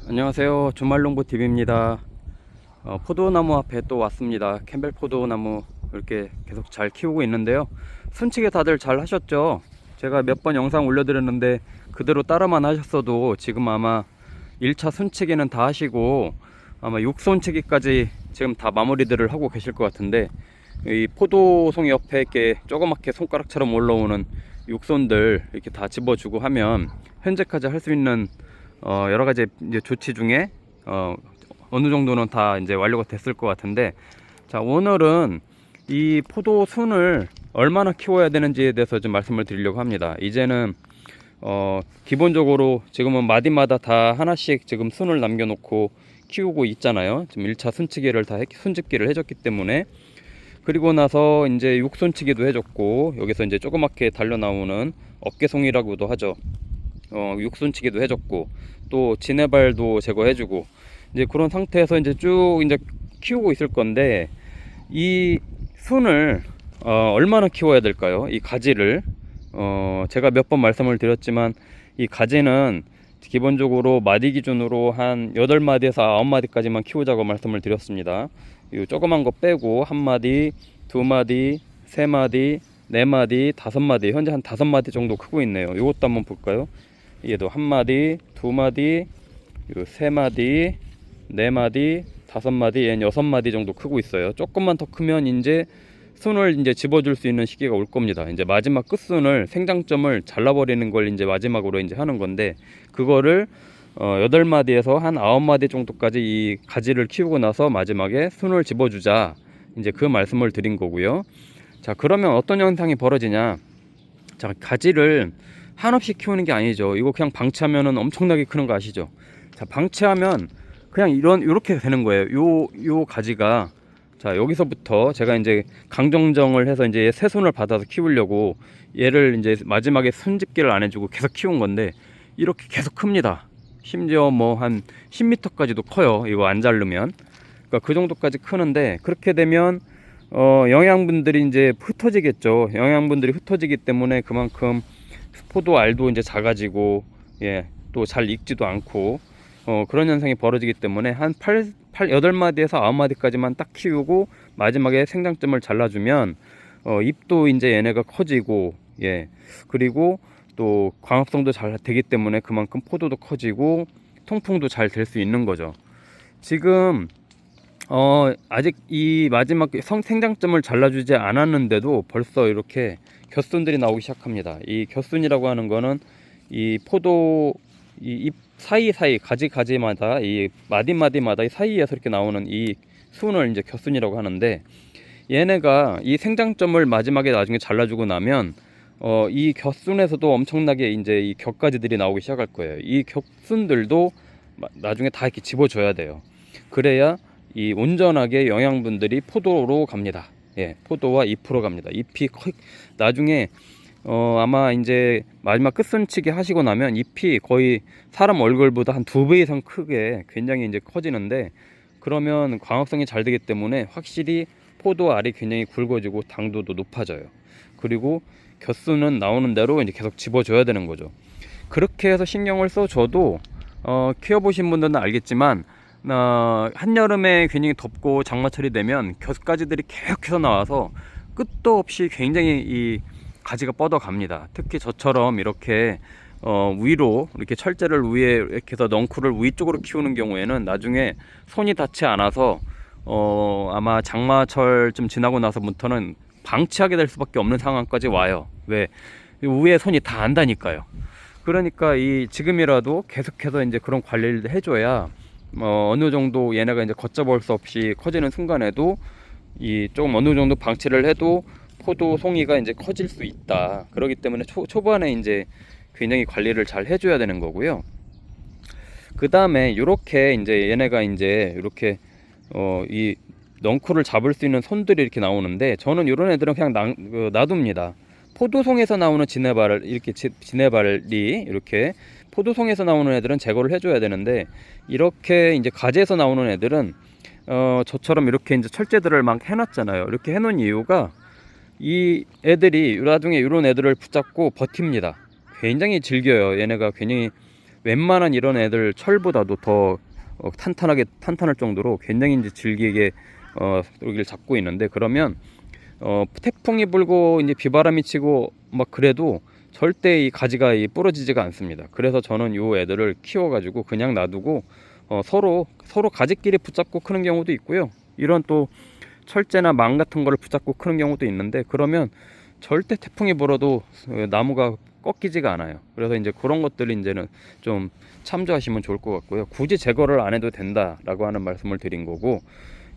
안녕하세요. 주말농부TV입니다. 포도나무 앞에 또 왔습니다. 캠벨 포도나무 이렇게 계속 잘 키우고 있는데요. 순치기 다들 잘 하셨죠? 제가 몇 번 영상 올려드렸는데 그대로 따라만 하셨어도 지금 아마 1차 순치기는 다 하시고 아마 6손치기까지 지금 다 마무리들을 하고 계실 것 같은데, 이 포도송이 옆에 이렇게 조그맣게 손가락처럼 올라오는 6손들 이렇게 다 집어주고 하면 현재까지 할 수 있는 여러 가지 이제 조치 중에 어느 정도는 다 이제 완료가 됐을 것 같은데, 자, 오늘은 이 포도 순을 얼마나 키워야 되는지에 대해서 좀 말씀을 드리려고 합니다. 이제는 기본적으로 지금은 마디마다 다 하나씩 지금 순을 남겨놓고 키우고 있잖아요. 지금 1차 순치기를 다 순집기를 해줬기 때문에. 그리고 나서 이제 육손치기도 해줬고, 여기서 이제 조그맣게 달려 나오는 어깨송이라고도 하죠. 육손치기도 해줬고, 또 지네발도 제거해주고, 이제 그런 상태에서 이제 쭉 이제 키우고 있을 건데, 이 순을 얼마나 키워야 될까요? 이 가지를 제가 몇 번 말씀을 드렸지만, 이 가지는 기본적으로 마디 기준으로 한 8마디에서 9마디까지만 키우자고 말씀을 드렸습니다. 이 조그만 거 빼고 1마디, 2마디, 3마디, 4마디, 5마디, 현재 한 5마디 정도 크고 있네요. 이것도 한번 볼까요? 얘도 1마디, 2마디, 3마디, 4마디, 5마디, 얘는 6마디 정도 크고 있어요. 조금만 더 크면 이제 순을 이제 집어줄 수 있는 시기가 올 겁니다. 이제 마지막 끝순을, 생장점을 잘라버리는 걸 이제 마지막으로 이제 하는 건데, 그거를 8마디에서 한 9마디 정도까지 이 가지를 키우고 나서 마지막에 순을 집어주자, 이제 그 말씀을 드린 거고요. 자, 그러면 어떤 현상이 벌어지냐? 자, 가지를 한없이 키우는 게 아니죠. 이거 그냥 방치하면은 엄청나게 크는 거 아시죠? 자, 방치하면 그냥 이렇게 되는 거예요. 요 가지가, 자, 여기서부터 제가 이제 강정정을 해서 이제 새 손을 받아서 키우려고 얘를 이제 마지막에 순집기를 안 해주고 계속 키운 건데, 이렇게 계속 큽니다. 심지어 뭐 한 10m까지도 커요. 이거 안 자르면. 그러니까 그 정도까지 크는데, 그렇게 되면 영양분들이 이제 흩어지겠죠. 영양분들이 흩어지기 때문에 그만큼 포도 알도 이제 작아지고, 예, 또 잘 익지도 않고, 그런 현상이 벌어지기 때문에 한 8마디에서 9마디까지만 딱 키우고 마지막에 생장점을 잘라주면 잎도 이제 얘네가 커지고, 예, 그리고 또 광합성도 잘 되기 때문에 그만큼 포도도 커지고 통풍도 잘 될 수 있는 거죠. 지금 아직 이 마지막 생장점을 잘라주지 않았는데도 벌써 이렇게 곁순들이 나오기 시작합니다. 이 곁순이라고 하는 거는 이 포도 이 잎 사이사이 가지마다 이 마디마디마다 이 사이에서 이렇게 나오는 이 순을 이제 곁순이라고 하는데, 얘네가 이 생장점을 마지막에 나중에 잘라주고 나면 이 곁순에서도 엄청나게 이제 이 곁가지들이 나오기 시작할 거예요. 이 곁순들도 나중에 다 이렇게 집어줘야 돼요. 그래야 이 온전하게 영양분들이 포도로 갑니다. 예, 포도와 잎으로 갑니다. 잎이 나중에 아마 이제 마지막 끝순치기 하시고 나면 잎이 거의 사람 얼굴보다 한 2배 이상 크게 굉장히 이제 커지는데, 그러면 광합성이 잘 되기 때문에 확실히 포도 알이 굉장히 굵어지고 당도도 높아져요. 그리고 곁순은 나오는 대로 이제 계속 집어줘야 되는 거죠. 그렇게 해서 신경을 써줘도 키워보신 분들은 알겠지만, 한여름에 굉장히 덥고 장마철이 되면 곁가지들이 계속해서 나와서 끝도 없이 굉장히 이 가지가 뻗어갑니다. 특히 저처럼 이렇게 위로 이렇게 철제를 위에 이렇게 해서 넝쿨을 위쪽으로 키우는 경우에는 나중에 손이 닿지 않아서 아마 장마철 좀 지나고 나서부터는 방치하게 될 수밖에 없는 상황까지 와요. 왜? 위에 손이 다 안다니까요. 그러니까 이 지금이라도 계속해서 이제 그런 관리를 해줘야 어느 정도 얘네가 이제 걷잡을 수 없이 커지는 순간에도 이 조금 어느 정도 방치를 해도 포도 송이가 이제 커질 수 있다. 그렇기 때문에 초반에 이제 굉장히 관리를 잘 해줘야 되는 거고요. 그 다음에 이렇게 이제 얘네가 이제 이렇게 이 넝쿨을 잡을 수 있는 손들이 이렇게 나오는데, 저는 이런 애들은 그냥 놔둡니다. 포도송에서 나오는 지네발을 이렇게 지네발이 이렇게 포도송에서 나오는 애들은 제거를 해줘야 되는데, 이렇게 이제 가지에서 나오는 애들은 저처럼 이렇게 이제 철제들을 막 해놨잖아요. 이렇게 해놓은 이유가 이 애들이 나중에 이런 애들을 붙잡고 버팁니다. 굉장히 즐겨요. 얘네가 굉장히 웬만한 이런 애들 철보다도 더 탄탄할 정도로 굉장히 이제 질기게 여기를 잡고 있는데, 그러면 태풍이 불고 이제 비바람이 치고 막 그래도 절대 이 가지가 부러지지가 않습니다. 그래서 저는 요 애들을 키워가지고 그냥 놔두고 서로 가지끼리 붙잡고 크는 경우도 있고요. 이런 또 철제나 망 같은 거를 붙잡고 크는 경우도 있는데, 그러면 절대 태풍이 불어도 나무가 꺾이지가 않아요. 그래서 이제 그런 것들이 이제는 좀 참조하시면 좋을 것 같고요. 굳이 제거를 안 해도 된다라고 하는 말씀을 드린 거고,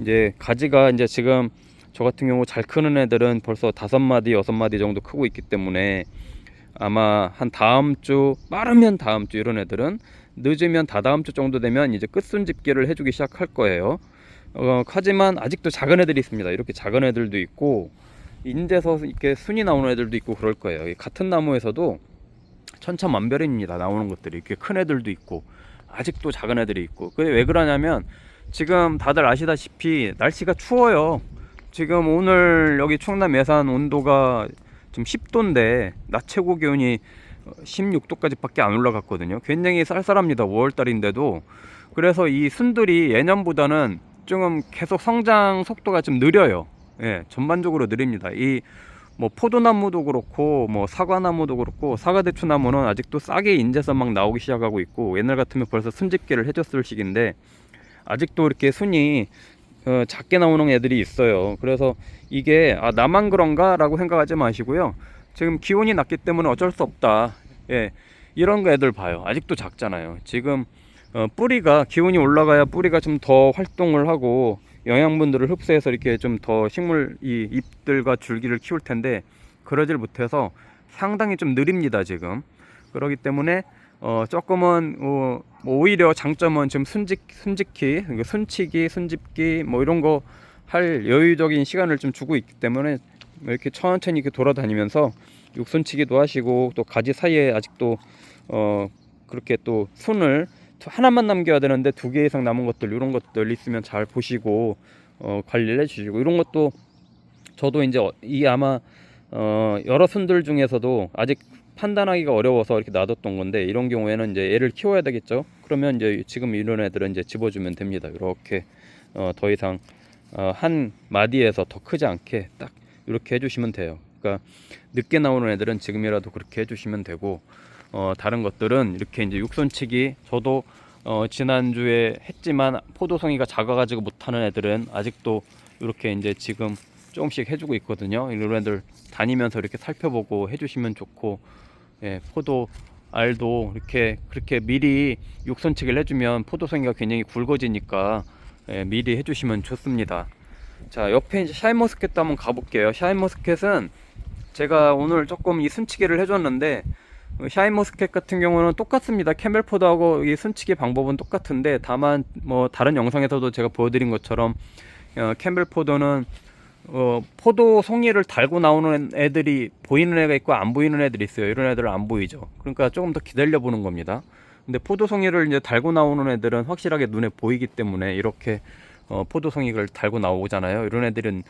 이제 가지가 이제 지금 저 같은 경우 잘 크는 애들은 벌써 5마디, 6마디 정도 크고 있기 때문에 아마 한 다음 주, 빠르면 다음 주, 이런 애들은 늦으면 다다음 주 정도 되면 이제 끝순집기를 해주기 시작할 거예요. 하지만 아직도 작은 애들이 있습니다. 이렇게 작은 애들도 있고 인제서 이렇게 순이 나오는 애들도 있고 그럴 거예요. 같은 나무에서도 천차만별입니다. 나오는 것들이 이렇게 큰 애들도 있고 아직도 작은 애들이 있고. 그게 왜 그러냐면 지금 다들 아시다시피 날씨가 추워요. 지금 오늘 여기 충남 예산 온도가 지금 10도인데 낮 최고 기온이 16도까지 밖에 안 올라갔거든요. 굉장히 쌀쌀합니다. 5월달인데도. 그래서 이 순들이 예년보다는 조금 계속 성장 속도가 좀 느려요. 예, 전반적으로 느립니다. 이 뭐 포도나무도 그렇고 뭐 사과나무도 그렇고, 사과대추나무는 아직도 싹이 인제서 막 나오기 시작하고 있고, 옛날 같으면 벌써 순집기를 해줬을 시기인데 아직도 이렇게 순이 작게 나오는 애들이 있어요. 그래서 이게 나만 그런가 라고 생각하지 마시고요. 지금 기온이 낮기 때문에 어쩔 수 없다. 예, 이런 거 애들 봐요. 아직도 작잖아요. 지금 뿌리가, 기온이 올라가야 뿌리가 좀 더 활동을 하고 영양분들을 흡수해서 이렇게 좀 더 식물 이 잎들과 줄기를 키울 텐데 그러질 못해서 상당히 좀 느립니다 지금. 그렇기 때문에 조금은 오히려 장점은 지금 순집기, 순집기 뭐 이런 거 할 여유적인 시간을 좀 주고 있기 때문에 이렇게 천천히 이렇게 돌아다니면서 육순치기도 하시고, 또 가지 사이에 아직도 그렇게 또 순을 하나만 남겨야 되는데 2개 이상 남은 것들, 이런 것들 있으면 잘 보시고 관리를 해주시고, 이런 것도 저도 이제 이 아마 여러 순들 중에서도 아직 판단하기가 어려워서 이렇게 놔뒀던 건데, 이런 경우에는 이제 얘를 키워야 되겠죠. 그러면 이제 지금 이런 애들은 이제 집어주면 됩니다. 이렇게 더 이상 한 마디에서 더 크지 않게 딱 이렇게 해주시면 돼요. 그러니까 늦게 나오는 애들은 지금이라도 그렇게 해주시면 되고, 다른 것들은 이렇게 이제 육손치기, 저도 지난주에 했지만 포도송이가 작아가지고 못하는 애들은 아직도 이렇게 이제 지금 조금씩 해주고 있거든요. 이런 애들 다니면서 이렇게 살펴보고 해주시면 좋고, 예, 포도 알도 이렇게 그렇게 미리 육손치기를 해주면 포도송이가 굉장히 굵어지니까 미리 해주시면 좋습니다. 자, 옆에 이제 샤인머스켓도 한번 가볼게요. 샤인머스켓은 제가 오늘 조금 이 순치기를 해줬는데, 샤인머스켓 같은 경우는 똑같습니다. 캠벨포드하고 이 순치기 방법은 똑같은데, 다만 뭐 다른 영상에서도 제가 보여드린 것처럼 캠벨포드는 포도 송이를 달고 나오는 애들이 보이는 애가 있고 안 보이는 애들이 있어요. 이런 애들은 안 보이죠. 그러니까 조금 더 기다려 보는 겁니다. 근데 포도 송이를 이제 달고 나오는 애들은 확실하게 눈에 보이기 때문에 이렇게 포도 송이를 달고 나오잖아요. 이런 애들은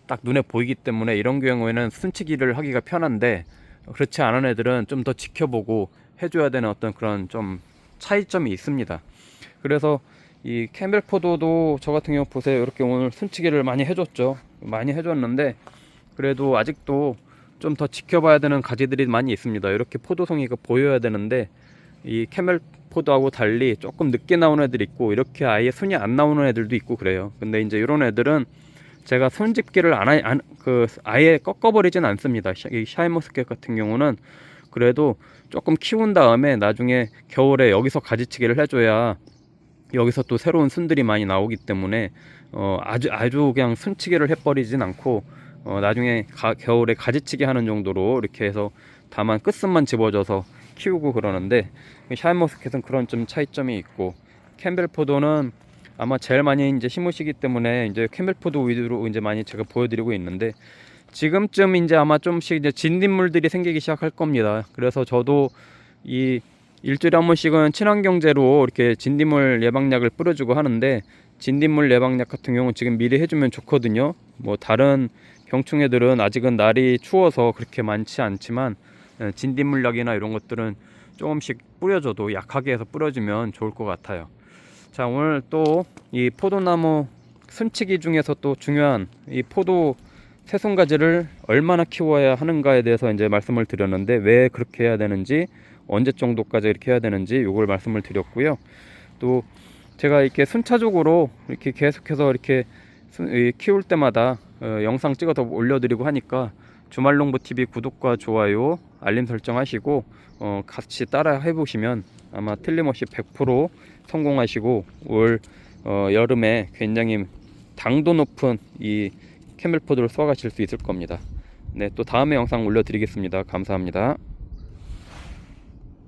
딱 눈에 보이기 때문에 이런 경우에는 순치기를 하기가 편한데, 그렇지 않은 애들은 좀 더 지켜보고 해줘야 되는 어떤 그런 좀 차이점이 있습니다. 그래서 이 캠벨포도도 저 같은 경우 보세요. 이렇게 오늘 순치기를 많이 해줬죠. 많이 해줬는데 그래도 아직도 좀 더 지켜봐야 되는 가지들이 많이 있습니다. 이렇게 포도송이가 보여야 되는데 이 캠벨포도하고 달리 조금 늦게 나오는 애들이 있고, 이렇게 아예 순이 안 나오는 애들도 있고 그래요. 근데 이제 이런 애들은 제가 순집기를 아예 꺾어버리진 않습니다. 이 샤인머스켓 같은 경우는 그래도 조금 키운 다음에 나중에 겨울에 여기서 가지치기를 해줘야 여기서 또 새로운 순들이 많이 나오기 때문에 아주 그냥 순치기를 해버리진 않고 나중에 겨울에 가지치기 하는 정도로 이렇게 해서 다만 끝순만 집어줘서 키우고 그러는데, 샤인머스켓은 그런 좀 차이점이 있고, 캠벨포도는 아마 제일 많이 이제 심으시기 때문에 이제 캠벨포도 위주로 이제 많이 제가 보여드리고 있는데, 지금쯤 이제 아마 좀씩 이제 진딧물들이 생기기 시작할 겁니다. 그래서 저도 이 일주일에 한 번씩은 친환경제로 이렇게 진딧물 예방약을 뿌려주고 하는데, 진딧물 예방약 같은 경우는 지금 미리 해주면 좋거든요. 뭐 다른 병충해들은 아직은 날이 추워서 그렇게 많지 않지만 진딧물약이나 이런 것들은 조금씩 뿌려줘도 약하게 해서 뿌려주면 좋을 것 같아요. 자, 오늘 또 이 포도나무 순치기 중에서 또 중요한 이 포도 새순가지를 얼마나 키워야 하는가에 대해서 이제 말씀을 드렸는데, 왜 그렇게 해야 되는지, 언제 정도까지 이렇게 해야 되는지 요걸 말씀을 드렸고요. 또 제가 이렇게 순차적으로 이렇게 계속해서 이렇게 키울 때마다 영상 찍어서 올려드리고 하니까 주말농부TV 구독과 좋아요, 알림 설정하시고 같이 따라 해보시면 아마 틀림없이 100% 성공하시고 올 여름에 굉장히 당도 높은 이 캐멜포도를 쏘아가실 수 있을 겁니다. 네, 또 다음에 영상 올려드리겠습니다. 감사합니다.